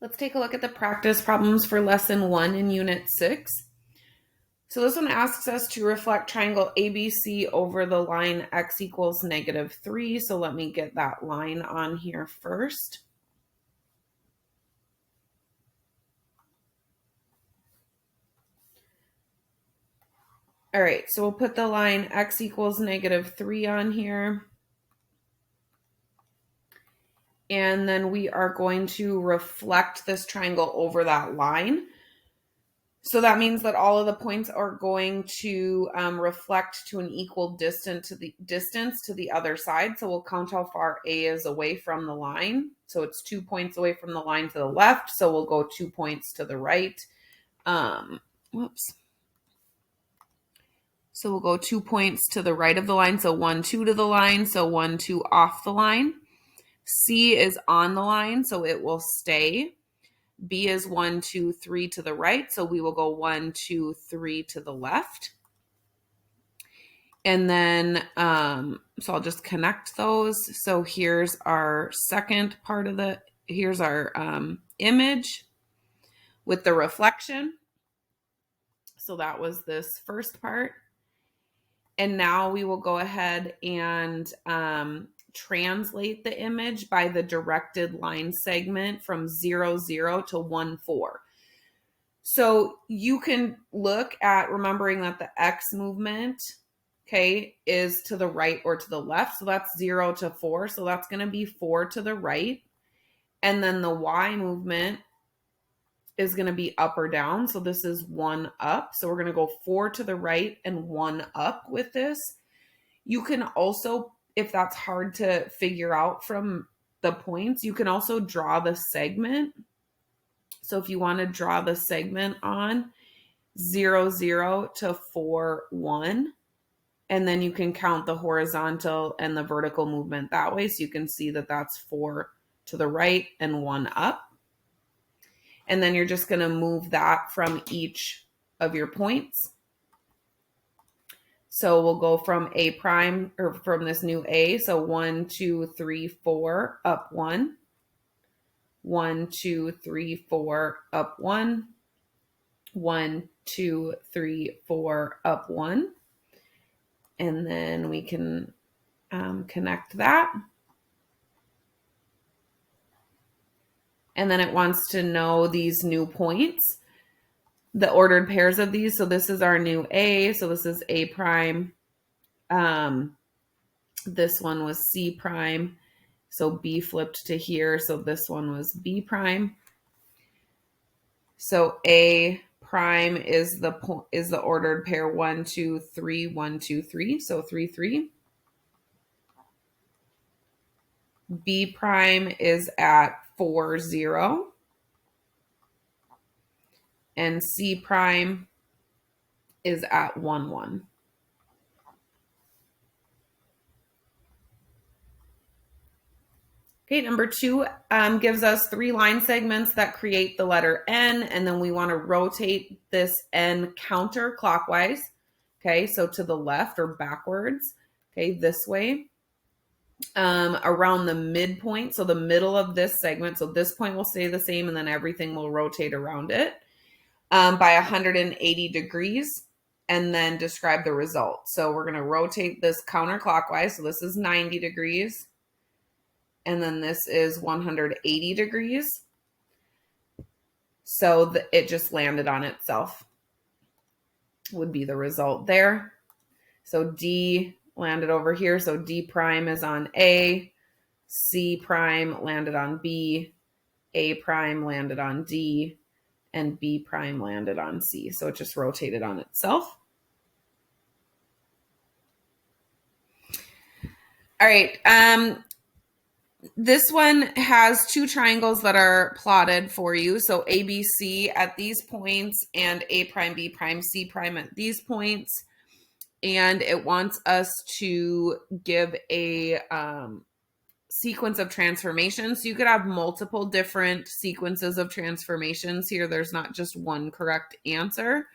Let's take a look at the practice problems for lesson 1 in unit 6. So this one asks us to reflect triangle ABC over the line x equals -3. So let me get that line on here first. All right, so we'll put the line x equals -3 on here. And then we are going to reflect this triangle over that line. So that means that all of the points are going to reflect to an equal distance to the other side. So we'll count how far A is away from the line. So it's 2 points away from the line to the left. So we'll go 2 points to the right. So we'll go 2 points to the right of the line. So 1, 2 to the line. So 1, 2 off the line. C is on the line, so it will stay. B is 1, 2, 3 to the right, so we will go 1, 2, 3 to the left. And then, so I'll just connect those. So here's our second part of here's our image with the reflection. So that was this first part. And now we will go ahead and translate the image by the directed line segment from 0, 0 to 1, 4. So you can look at remembering that the X movement, okay, is to the right or to the left. So that's 0 to 4. So that's going to be 4 to the right. And then the Y movement is going to be up or down. So this is 1 up. So we're going to go 4 to the right and 1 up with this. You can also, if that's hard to figure out from the points, you can also draw the segment. So if you want to draw the segment on 0, 0 to 4, 1, and then you can count the horizontal and the vertical movement that way. So you can see that that's 4 to the right and 1 up. And then you're just going to move that from each of your points. So we'll go from A prime, or from this new A. So 1, 2, 3, 4, up 1. 1, 2, 3, 4, up 1. 1, 2, 3, 4, up 1. And then we can connect that. And then it wants to know these new points, the ordered pairs of these. So this is our new A. So this is A prime. This one was C prime. So B flipped to here. So this one was B prime. So A prime is the ordered pair 1, 2, 3, 1, 2, 3. So 3, 3. B prime is at 4, 0. And C prime is at 1, 1. Okay, number 2 gives us 3 line segments that create the letter N, and then we want to rotate this N counterclockwise, okay, so to the left or backwards, okay, this way, around the midpoint, so the middle of this segment, so this point will stay the same, and then everything will rotate around it by 180 degrees, and then describe the result. So we're going to rotate this counterclockwise, so this is 90 degrees. And then this is 180 degrees. So it just landed on itself would be the result there. So D landed over here. So D prime is on A. C prime landed on B. A prime landed on D. And B prime landed on C. So it just rotated on itself. All right. This one has 2 triangles that are plotted for you. So ABC at these points and A prime, B prime, C prime at these points. And it wants us to give a sequence of transformations. So you could have multiple different sequences of transformations here. There's not just one correct answer.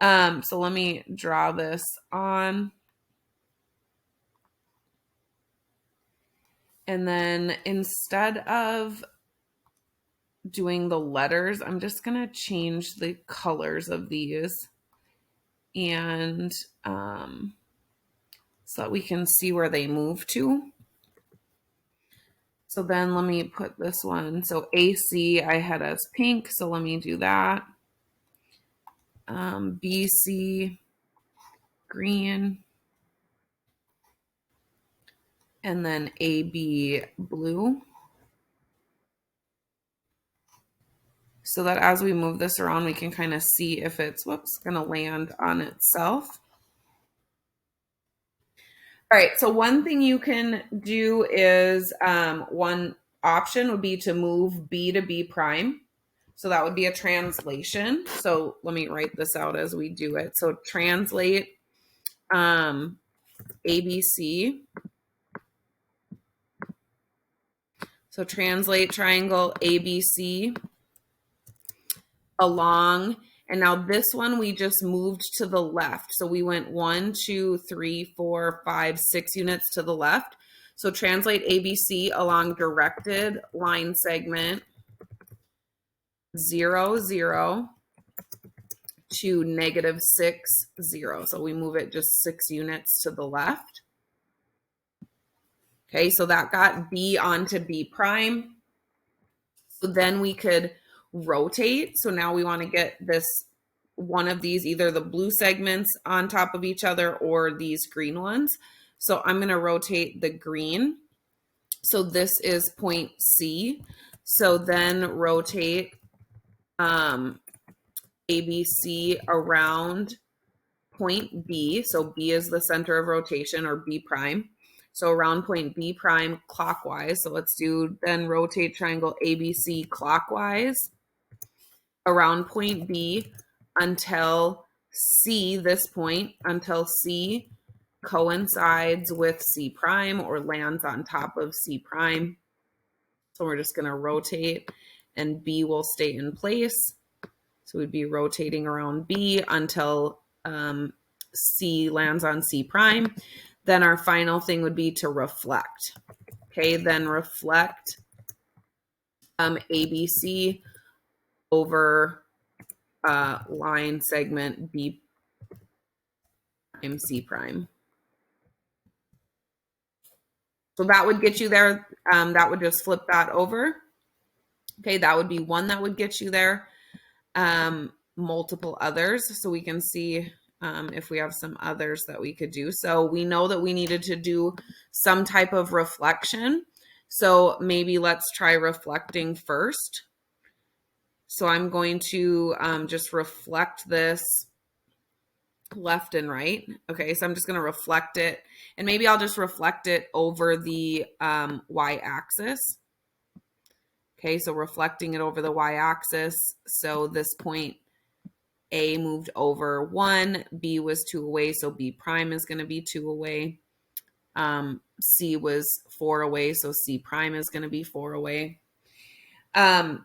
So let me draw this on. And then instead of doing the letters, I'm just going to change the colors of these and so that we can see where they move to. So then let me put this one. So AC I had as pink, so let me do that. BC green, and then AB blue. So that as we move this around, we can kind of see if it's, going to land on itself. All right, so one thing you can do is one option would be to move B to B prime. So that would be a translation. So let me write this out as we do it. So translate ABC. So translate triangle ABC along, and now this one we just moved to the left. So we went 1, 2, 3, 4, 5, 6 units to the left. So translate ABC along directed line segment 0, 0 to -6, 0. So we move it just 6 units to the left. Okay, so that got B onto B prime. So then we could rotate. So now we want to get this one of these, either the blue segments on top of each other or these green ones. So I'm going to rotate the green. So this is point C. So then rotate ABC around point B. So B is the center of rotation, or B prime. So around point B prime clockwise. So let's do then rotate triangle ABC clockwise around point B until C, this point, until C coincides with C prime or lands on top of C prime. So we're just going to rotate and B will stay in place. So we'd be rotating around B until C lands on C prime. Then our final thing would be to reflect. Okay, then reflect ABC over line segment B prime C prime. So that would get you there. That would just flip that over. Okay, that would be one that would get you there. Multiple others. So we can see if we have some others that we could do. So we know that we needed to do some type of reflection. So maybe let's try reflecting first. So I'm going to just reflect this left and right. Okay, so I'm just going to reflect it, and maybe I'll just reflect it over the y-axis. Okay, so reflecting it over the y-axis. So this point A moved over 1, B was 2 away, so B prime is going to be 2 away. C was 4 away, so C prime is going to be 4 away. And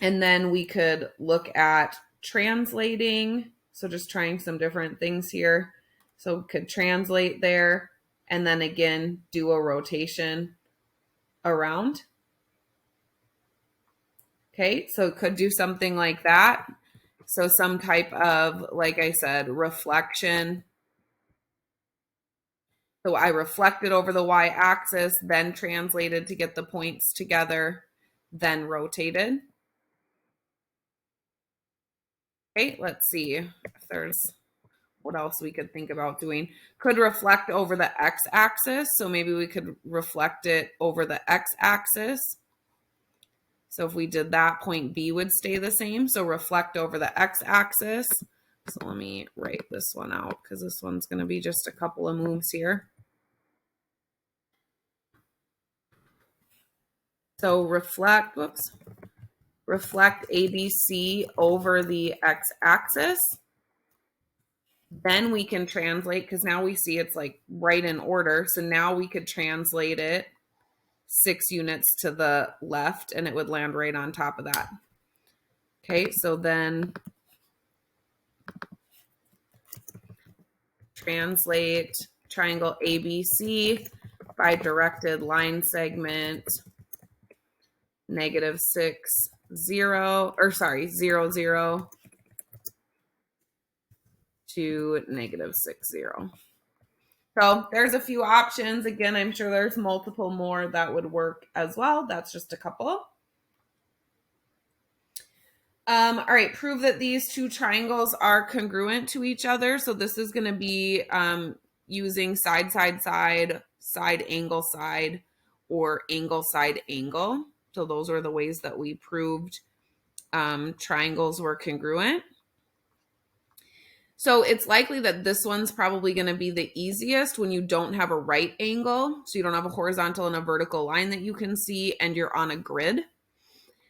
then we could look at translating. So just trying some different things here. So we could translate there and then again do a rotation around. Okay, so it could do something like that. So some type of, like I said, reflection. So I reflected over the y-axis, then translated to get the points together, then rotated. Okay, let's see if there's what else we could think about doing. Could reflect over the x-axis. So maybe we could reflect it over the x-axis. So if we did that, point B would stay the same. So reflect over the x-axis. So let me write this one out because this one's going to be just a couple of moves here. So reflect ABC over the x-axis. Then we can translate, because now we see it's like right in order. So now we could translate it 6 units to the left and it would land right on top of that. Okay, so then translate triangle ABC by directed line segment -6, 0, 0 to -60. So there's a few options. Again, I'm sure there's multiple more that would work as well. That's just a couple. All right, prove that these two triangles are congruent to each other. So this is going to be using side, side, side, side, angle, side, or angle, side, angle. So those are the ways that we proved triangles were congruent. So it's likely that this one's probably going to be the easiest when you don't have a right angle. So you don't have a horizontal and a vertical line that you can see, and you're on a grid.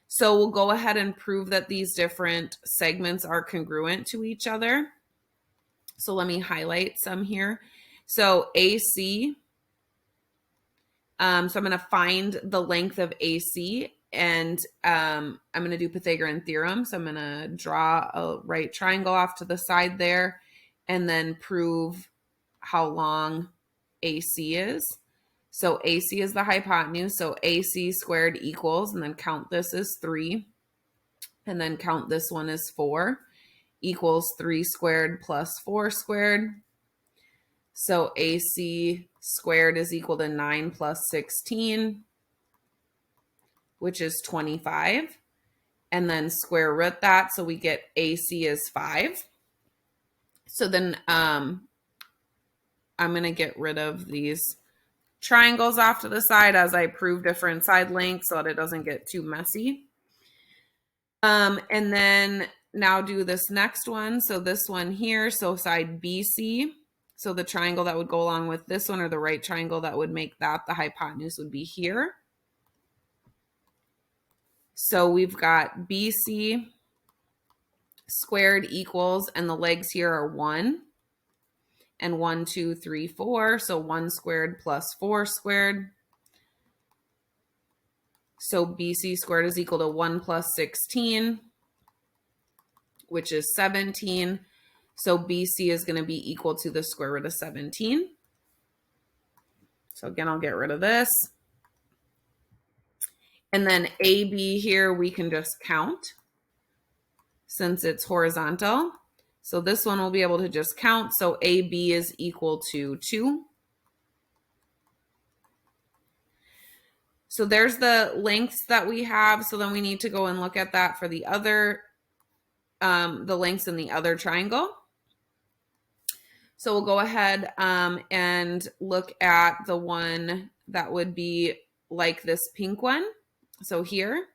So we'll go ahead and prove that these different segments are congruent to each other. So let me highlight some here. So AC, so I'm going to find the length of AC, and I'm going to do Pythagorean theorem. So I'm going to draw a right triangle off to the side there, and then prove how long AC is. So AC is the hypotenuse. So AC squared equals, and then count this as 3, and then count this one as 4, equals 3 squared plus 4 squared. So AC squared is equal to 9 plus 16, which is 25. And then square root that, so we get AC is 5. So then I'm going to get rid of these triangles off to the side as I prove different side lengths so that it doesn't get too messy. And then now do this next one. So this one here, so side BC. So the triangle that would go along with this one, or the right triangle that would make that the hypotenuse, would be here. So we've got BC squared equals, and the legs here are 1. And 1, 2, 3, 4. So 1 squared plus 4 squared. So BC squared is equal to 1 plus 16, which is 17. So BC is going to be equal to the square root of 17. So again, I'll get rid of this. And then AB here, we can just count since it's horizontal. So this one we'll be able to just count. So AB is equal to 2. So there's the lengths that we have. So then we need to go and look at that for the other, the lengths in the other triangle. So we'll go ahead and look at the one that would be like this pink one. So here.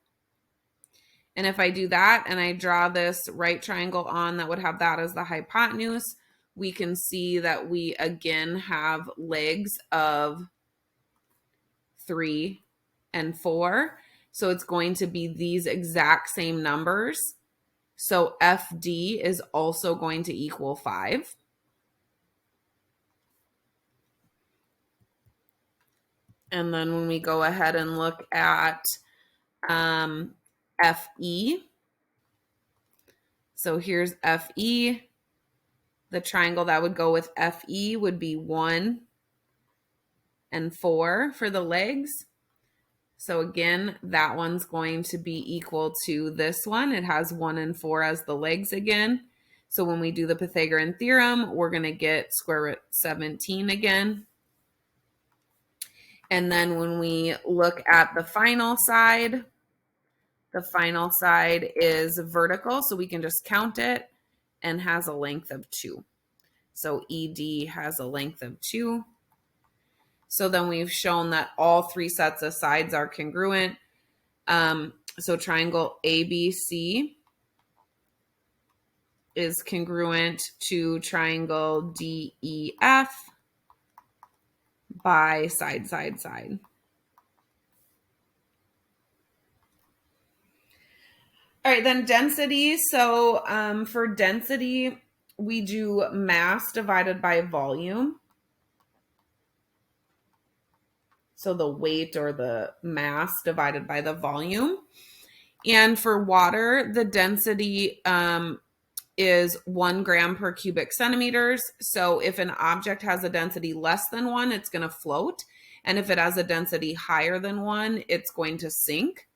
And if I do that and I draw this right triangle on that would have that as the hypotenuse, we can see that we again have legs of 3 and 4. So it's going to be these exact same numbers. So FD is also going to equal 5. And then when we go ahead and look at FE, so here's FE. The triangle that would go with FE would be 1 and 4 for the legs. So again, that one's going to be equal to this one. It has 1 and 4 as the legs again. So when we do the Pythagorean theorem, we're going to get square root 17 again. And then when we look at the final side is vertical, so we can just count it, and has a length of 2. So ED has a length of 2. So then we've shown that all 3 sets of sides are congruent. So triangle ABC is congruent to triangle DEF by side, side, side. All right, then density. So for density, we do mass divided by volume. So the weight or the mass divided by the volume. And for water, the density is 1 gram per cubic centimeters. So if an object has a density less than 1, it's going to float. And if it has a density higher than 1, it's going to sink.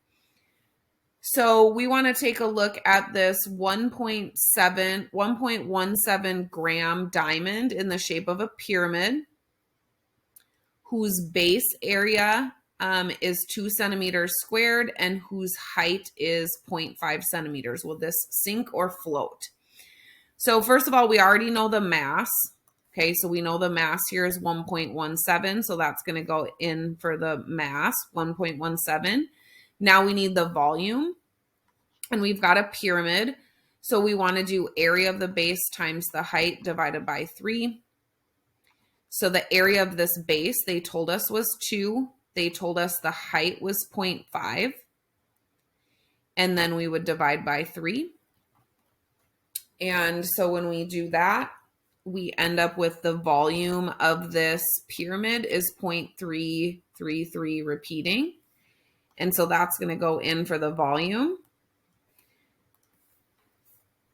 So we want to take a look at this 1.17 gram diamond in the shape of a pyramid, whose base area is 2 centimeters squared and whose height is 0.5 centimeters. Will this sink or float? So first of all, we already know the mass. Okay, so we know the mass here is 1.17, so that's going to go in for the mass, 1.17. Now we need the volume, and we've got a pyramid. So we want to do area of the base times the height divided by 3. So the area of this base, they told us was 2. They told us the height was 0.5. And then we would divide by 3. And so when we do that, we end up with the volume of this pyramid is 0.333 repeating. And so that's going to go in for the volume.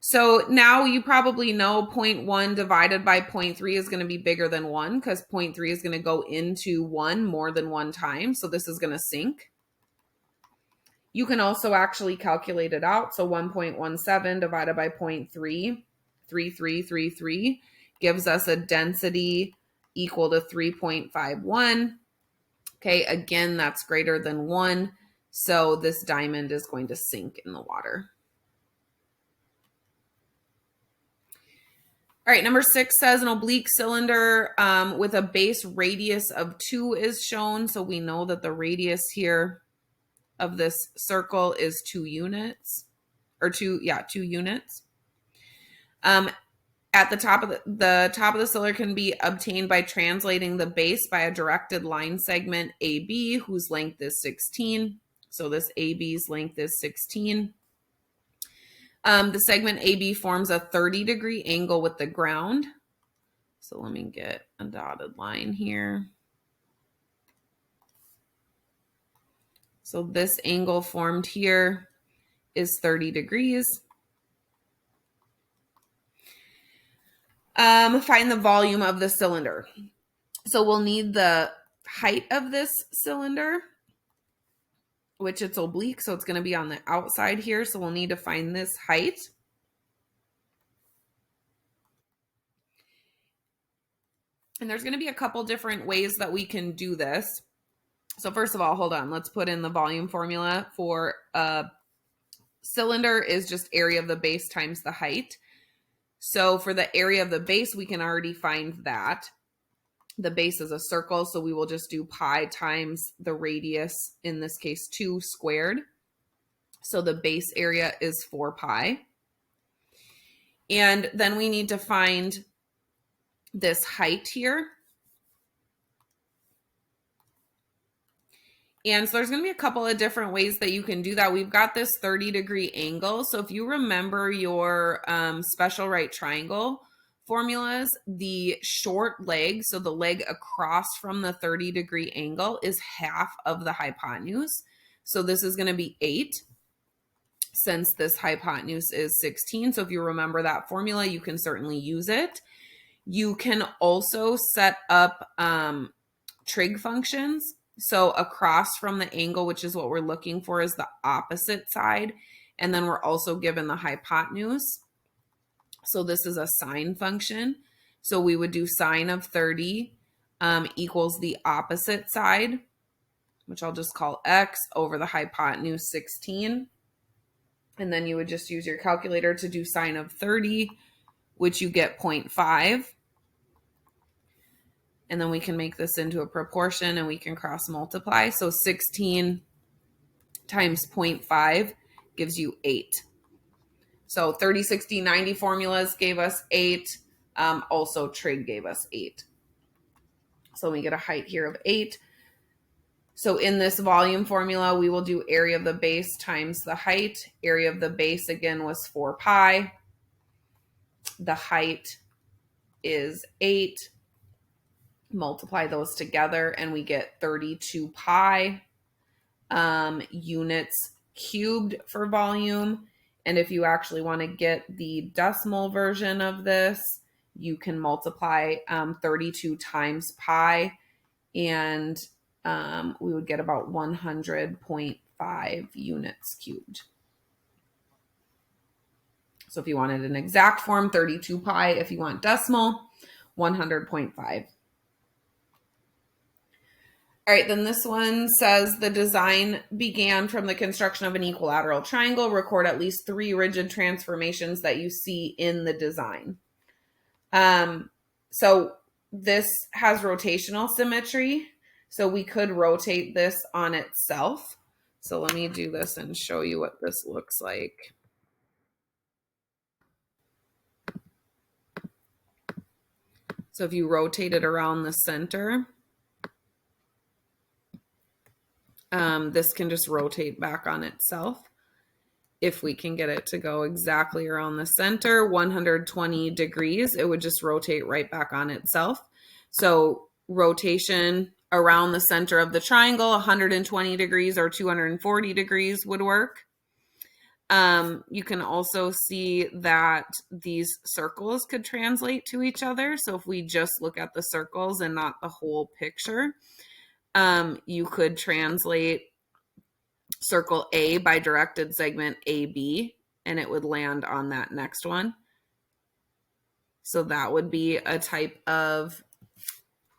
So now you probably know 0.1 divided by 0.3 is going to be bigger than 1 because 0.3 is going to go into 1 more than one time. So this is going to sink. You can also actually calculate it out. So 1.17 divided by 0.3, 3333, gives us a density equal to 3.51. Okay, again, that's greater than 1. So this diamond is going to sink in the water. All right, number 6 says an oblique cylinder with a base radius of 2 is shown. So we know that the radius here of this circle is 2 units, or 2 units. At the top of the cylinder can be obtained by translating the base by a directed line segment AB, whose length is 16. So this AB's length is 16. The segment AB forms a 30-degree angle with the ground. So let me get a dotted line here. So this angle formed here is 30 degrees. Find the volume of the cylinder. So we'll need the height of this cylinder, which it's oblique, so it's going to be on the outside here. So we'll need to find this height. And there's going to be a couple different ways that we can do this. So first of all, hold on. Let's put in the volume formula for a cylinder is just area of the base times the height. So for the area of the base, we can already find that. The base is a circle, so we will just do pi times the radius, in this case 2 squared. So the base area is 4 pi. And then we need to find this height here. And so there's going to be a couple of different ways that you can do that. We've got this 30-degree angle. So if you remember your special right triangle formulas, the short leg, so the leg across from the 30-degree angle, is half of the hypotenuse. So this is going to be 8, since this hypotenuse is 16. So if you remember that formula, you can certainly use it. You can also set up trig functions. So across from the angle, which is what we're looking for, is the opposite side. And then we're also given the hypotenuse. So this is a sine function. So we would do sine of 30 equals the opposite side, which I'll just call x, over the hypotenuse 16. And then you would just use your calculator to do sine of 30, which you get 0.5. And then we can make this into a proportion and we can cross multiply. So 16 times 0.5 gives you 8. So 30, 60, 90 formulas gave us 8. Also trig gave us 8. So we get a height here of 8. So in this volume formula, we will do area of the base times the height. Area of the base again was 4 pi. The height is 8. Multiply those together and we get 32 pi units cubed for volume. And if you actually want to get the decimal version of this, you can multiply 32 times pi, and we would get about 100.5 units cubed. So if you wanted an exact form, 32 pi. If you want decimal, 100.5. All right, then this one says the design began from the construction of an equilateral triangle. Record at least 3 rigid transformations that you see in the design. So this has rotational symmetry. So we could rotate this on itself. So let me do this and show you what this looks like. So if you rotate it around the center, this can just rotate back on itself. If we can get it to go exactly around the center, 120 degrees, it would just rotate right back on itself. So rotation around the center of the triangle, 120 degrees or 240 degrees would work. You can also see that these circles could translate to each other. So if we just look at the circles and not the whole picture, you could translate circle A by directed segment AB, and it would land on that next one. So that would be a type of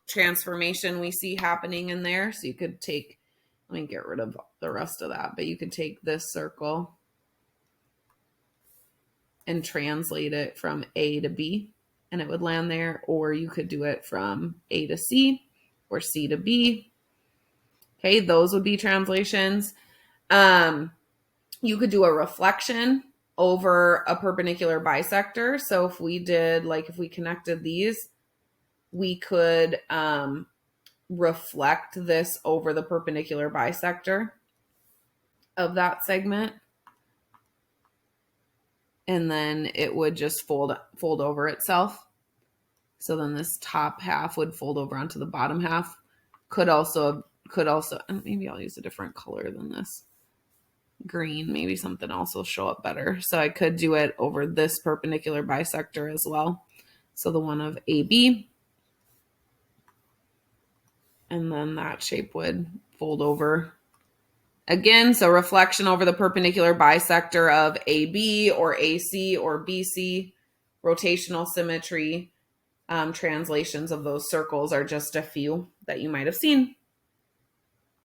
transformation we see happening in there. So you could take, let me get rid of the rest of that, but you could take this circle and translate it from A to B, and it would land there. Or you could do it from A to C or C to B. Okay, those would be translations. You could do a reflection over a perpendicular bisector. So if we did, like if we connected these, we could reflect this over the perpendicular bisector of that segment. And then it would just fold over itself. So then this top half would fold over onto the bottom half. Could also, maybe I'll use a different color than this. Green, maybe something else will show up better. So I could do it over this perpendicular bisector as well. So the one of AB. And then that shape would fold over again. So reflection over the perpendicular bisector of AB or AC or BC. Rotational symmetry. Translations of those circles are just a few that you might have seen.